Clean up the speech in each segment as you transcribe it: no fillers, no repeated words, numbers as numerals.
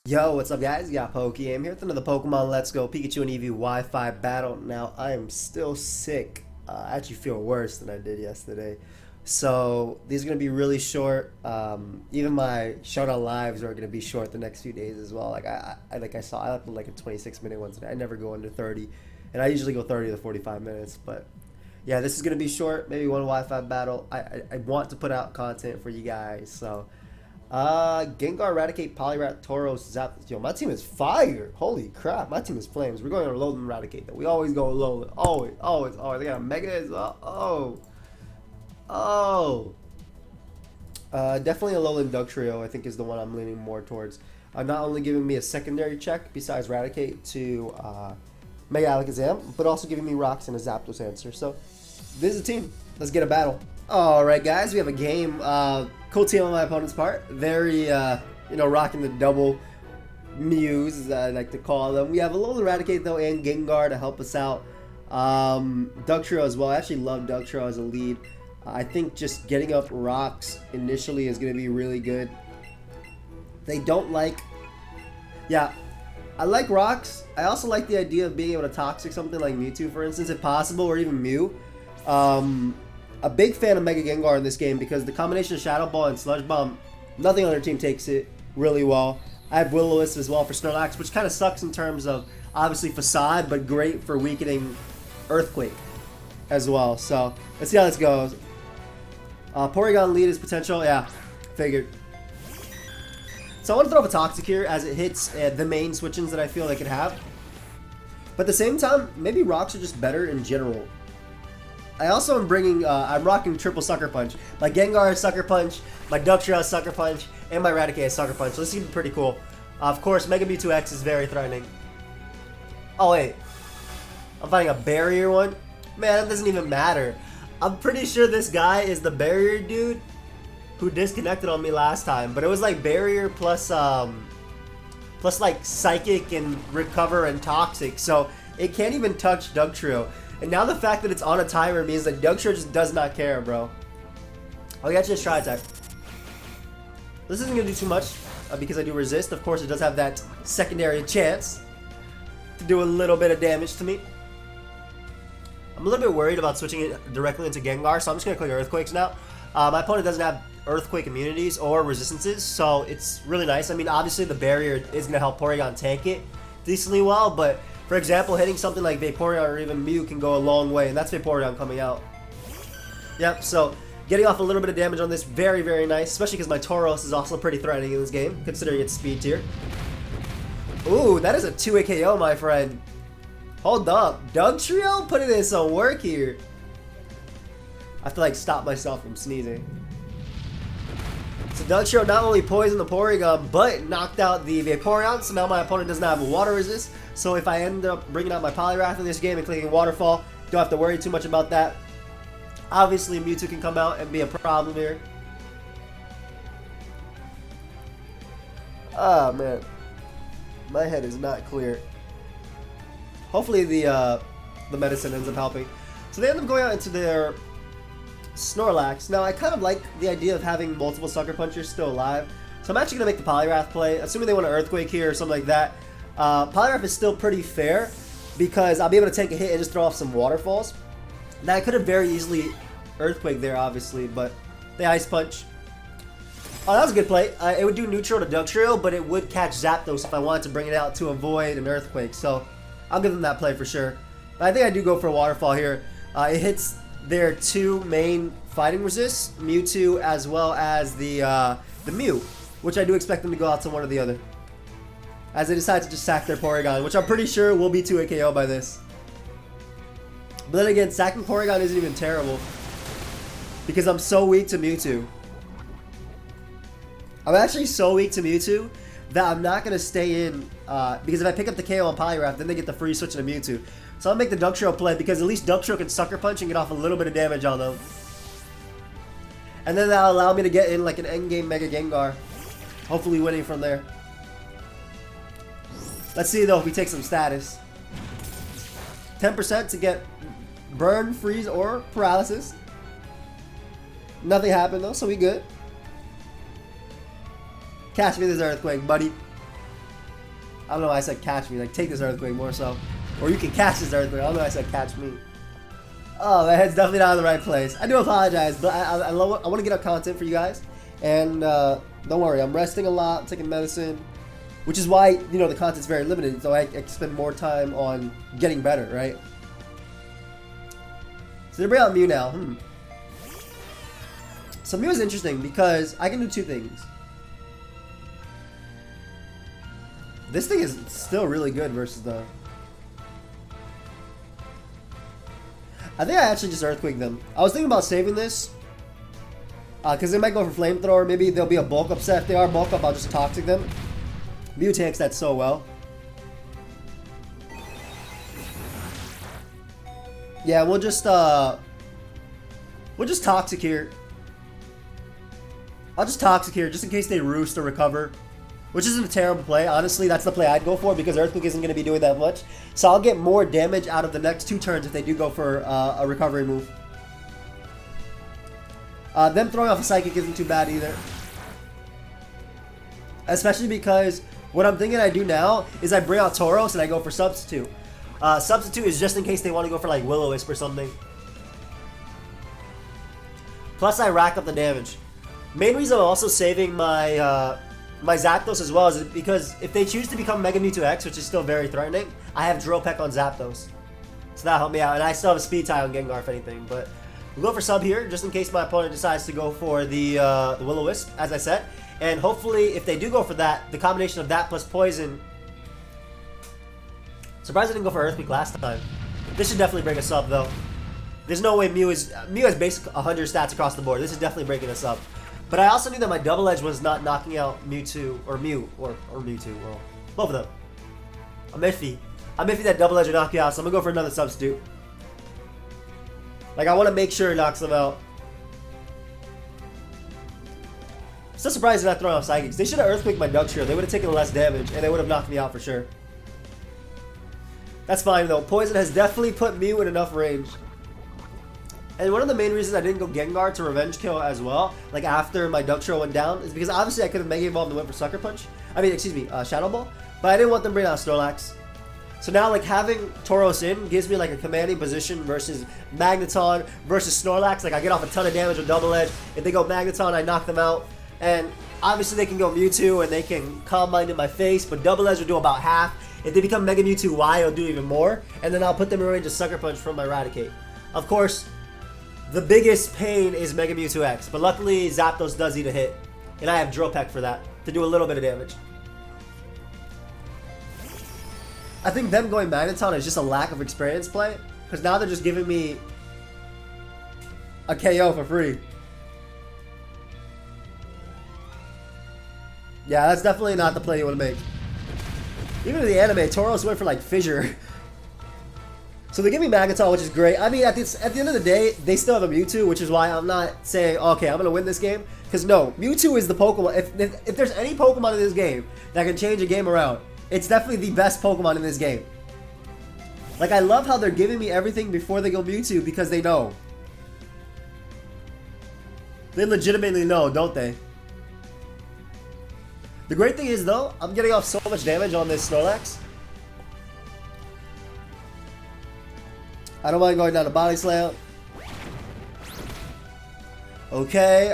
Yo, what's up guys? You got pokeaim here with another Pokemon Let's Go Pikachu and Eevee Wi-Fi battle. Now, I am still sick. I actually feel worse than I did yesterday. So, these are going to be really short. Even my showdown lives are going to be short the next few days as well. Like I upload like a 26-minute one today. I never go under 30. And I usually go 30 to 45 minutes. But, yeah, this is going to be short. Maybe one Wi-Fi battle. I want to put out content for you guys. So, Gengar, Eradicate, Poliwrath, Tauros, Zap. Yo, my team is fire. Holy crap, my team is flames. We're going on Alolan, Eradicate though. We always go Alolan. Always. They got a Mega as well. Definitely Alolan Dugtrio, I think, is the one I'm leaning more towards. Not only giving me a secondary check besides Eradicate to Mega Alakazam, but also giving me rocks and a Zapdos answer. So, this is a team. Let's get a battle. Alright guys, we have a game. Cool team on my opponent's part. Very, rocking the double Mews, as I like to call them. We have a little Eradicate though and Gengar to help us out. Dugtrio as well. I actually love Dugtrio as a lead. I think just getting up rocks initially is going to be really good. They don't like... Yeah, I like rocks. I also like the idea of being able to toxic something like Mewtwo, for instance, if possible, or even Mew. A big fan of Mega Gengar in this game because the combination of Shadow Ball and Sludge Bomb, nothing on their team takes it really well. I have Will-O-Wisp as well for Snorlax, which kind of sucks in terms of, obviously, Facade, but great for weakening Earthquake as well. So, let's see how this goes. Porygon lead is potential. Yeah, figured. So, I want to throw up a Toxic here as it hits the main switch-ins that I feel they could have. But at the same time, maybe Rocks are just better in general. I also am bringing, I'm rocking triple Sucker Punch. My Gengar has Sucker Punch, my Dugtrio has Sucker Punch, and my Eradicate has Sucker Punch. So this is going to be pretty cool. Of course, Mega Mewtwo X is very threatening. Oh wait, I'm fighting a barrier one? Man, that doesn't even matter. I'm pretty sure this guy is the barrier dude who disconnected on me last time. But it was like barrier plus like Psychic and Recover and Toxic. So it can't even touch Dugtrio. And now the fact that it's on a timer means that Dugtrio just does not care, bro. I'll get you a try attack. This isn't going to do too much because I do resist. Of course, it does have that secondary chance to do a little bit of damage to me. I'm a little bit worried about switching it directly into Gengar, so I'm just going to click Earthquakes now. My opponent doesn't have Earthquake immunities or resistances, so it's really nice. I mean, obviously the barrier is going to help Porygon tank it decently well, but... For example, hitting something like Vaporeon or even Mew can go a long way, and that's Vaporeon coming out. Yep, so getting off a little bit of damage on this, very, very nice, especially because my Tauros is also pretty threatening in this game, considering its speed tier. Ooh, that is a 2-hit KO, my friend. Hold up, Dugtrio putting in some work here. I have to, like, stop myself from sneezing. So Dugtrio not only poisoned the Porygon, but knocked out the Vaporeon, so now my opponent doesn't have a water resist. So if I end up bringing out my Poliwrath in this game and clicking Waterfall, don't have to worry too much about that. Obviously, Mewtwo can come out and be a problem here. Oh, man. My head is not clear. Hopefully the medicine ends up helping. So they end up going out into their Snorlax. Now, I kind of like the idea of having multiple Sucker Punchers still alive. So I'm actually going to make the Poliwrath play, assuming they want an Earthquake here or something like that. Poliwrath is still pretty fair because I'll be able to take a hit and just throw off some waterfalls. Now I could have very easily Earthquake there, obviously, but the Ice Punch. Oh, that was a good play. It would do neutral to Dugtrio, but it would catch Zapdos if I wanted to bring it out to avoid an Earthquake. So I'll give them that play for sure. But I think I do go for a Waterfall here. It hits their two main fighting resists, Mewtwo as well as the Mew, which I do expect them to go out to one or the other. As they decide to just sack their Porygon, which I'm pretty sure will be 2-hit KO by this. But then again, sacking Porygon isn't even terrible. Because I'm so weak to Mewtwo. I'm actually so weak to Mewtwo that I'm not going to stay in. Because if I pick up the KO on Poliwrath, then they get the free switch to Mewtwo. So I'll make the Dugtrio play because at least Dugtrio can Sucker Punch and get off a little bit of damage on them. And then that'll allow me to get in like an endgame Mega Gengar. Hopefully winning from there. Let's see though if we take some status. 10% to get burn, freeze, or paralysis. Nothing happened though, so we good. Catch me this earthquake, buddy. I don't know why I said catch me. Like, take this earthquake more so. Or you can catch this earthquake. I don't know why I said catch me. Oh, my head's definitely not in the right place. I do apologize, but I want to get up content for you guys. And don't worry, I'm resting a lot, I'm taking medicine. Which is why, you know, the content's very limited. So I can spend more time on getting better, right? So they bring out Mew now. So Mew is interesting because I can do two things. This thing is still really good versus the... I think I actually just Earthquake them. I was thinking about saving this. Because they might go for Flamethrower. Maybe there'll be a bulk up set. If they are bulk up, I'll just Toxic them. Mew tanks that so well. Yeah, we'll just Toxic here. I'll just Toxic here just in case they Roost or Recover. Which isn't a terrible play. Honestly, that's the play I'd go for because Earthquake isn't going to be doing that much. So I'll get more damage out of the next 2 turns if they do go for a recovery move. Them throwing off a Psychic isn't too bad either. Especially because what I'm thinking I do now is I bring out Tauros and I go for Substitute. Substitute is just in case they want to go for like Will-O-Wisp or something. Plus I rack up the damage. Main reason I'm also saving my... my Zapdos as well is because if they choose to become Mega Mewtwo X, which is still very threatening, I have Drill Peck on Zapdos. So that'll help me out. And I still have a Speed Tie on Gengar if anything. But we'll go for Sub here, just in case my opponent decides to go for the Will-O-Wisp, as I said. And hopefully, if they do go for that, the combination of that plus Poison... Surprised I didn't go for Earthquake last time. This should definitely break us up, though. There's no way Mew has basic 100 stats across the board. This is definitely breaking us up. But I also knew that my Double Edge was not knocking out Mewtwo, or Mewtwo, well, both of them. I'm iffy that Double Edge will knock you out, so I'm going to go for another Substitute. Like, I want to make sure it knocks them out. I'm still surprised they're not throwing off Psychics. They should have Earthquaked my Dugtrio. They would have taken less damage, and they would have knocked me out for sure. That's fine, though. Poison has definitely put Mew in enough range. And one of the main reasons I didn't go Gengar to Revenge Kill as well, like after my Dugtrio went down, is because obviously I could have Mega Evolved and went for Sucker Punch. I mean, excuse me, Shadow Ball. But I didn't want them to bring out Snorlax. So now, like, having Tauros in gives me, like, a commanding position versus Magneton versus Snorlax. Like, I get off a ton of damage with Double Edge. If they go Magneton, I knock them out. And obviously they can go Mewtwo and they can Combine in my face, but Double Edge will do about half. If they become Mega Mewtwo Y, it'll do even more. And then I'll put them in range of Sucker Punch from my Raticate. Of course, the biggest pain is Mega Mewtwo X, but luckily Zapdos does eat a hit. And I have Drill Peck for that, to do a little bit of damage. I think them going Magneton is just a lack of experience play, because now they're just giving me a KO for free. Yeah, that's definitely not the play you want to make. Even in the anime, Tauros went for like Fissure. So they give me Magneton, which is great. I mean, at the end of the day, they still have a Mewtwo, which is why I'm not saying, okay, I'm going to win this game. Because no, Mewtwo is the Pokemon. If there's any Pokemon in this game that can change a game around, it's definitely the best Pokemon in this game. Like, I love how they're giving me everything before they go Mewtwo because they know. They legitimately know, don't they? The great thing is, though, I'm getting off so much damage on this Snorlax. I don't mind going down to Body Slam. Okay,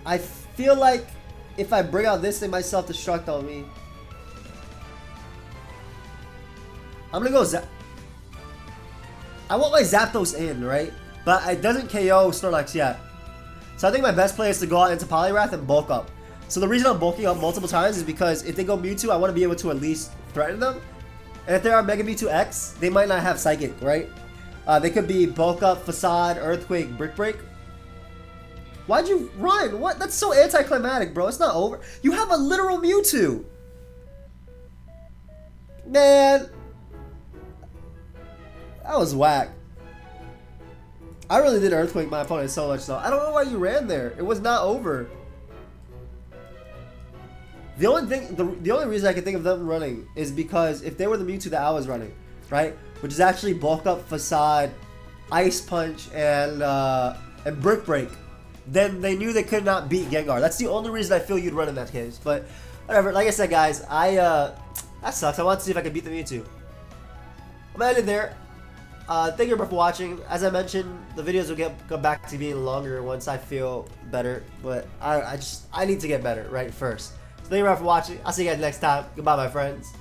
I feel like if I bring out this, they might self-destruct on me. I'm gonna go I want my Zapdos in, right? But it doesn't KO Snorlax yet. So I think my best play is to go out into Poliwrath and bulk up. So the reason I'm bulking up multiple times is because if they go Mewtwo, I want to be able to at least threaten them. And if they are Mega Mewtwo X, they might not have Psychic, right? They could be Bulk Up, Facade, Earthquake, Brick Break. Why'd you run? What? That's so anticlimactic, bro. It's not over. You have a literal Mewtwo. Man. That was whack. I really did Earthquake my opponent so much, though. I don't know why you ran there. It was not over. The only thing, the only reason I can think of them running is because if they were the Mewtwo that I was running, right, which is actually Bulk Up, Facade, Ice Punch, and Brick Break, then they knew they could not beat Gengar. That's the only reason I feel you'd run in that case. But whatever. Like I said, guys, that sucks. I want to see if I can beat the Mewtwo. I'm gonna end it there. Thank you for watching. As I mentioned, the videos will go back to being longer once I feel better. But I need to get better right first. So thank you for watching. I'll see you guys next time. Goodbye, my friends.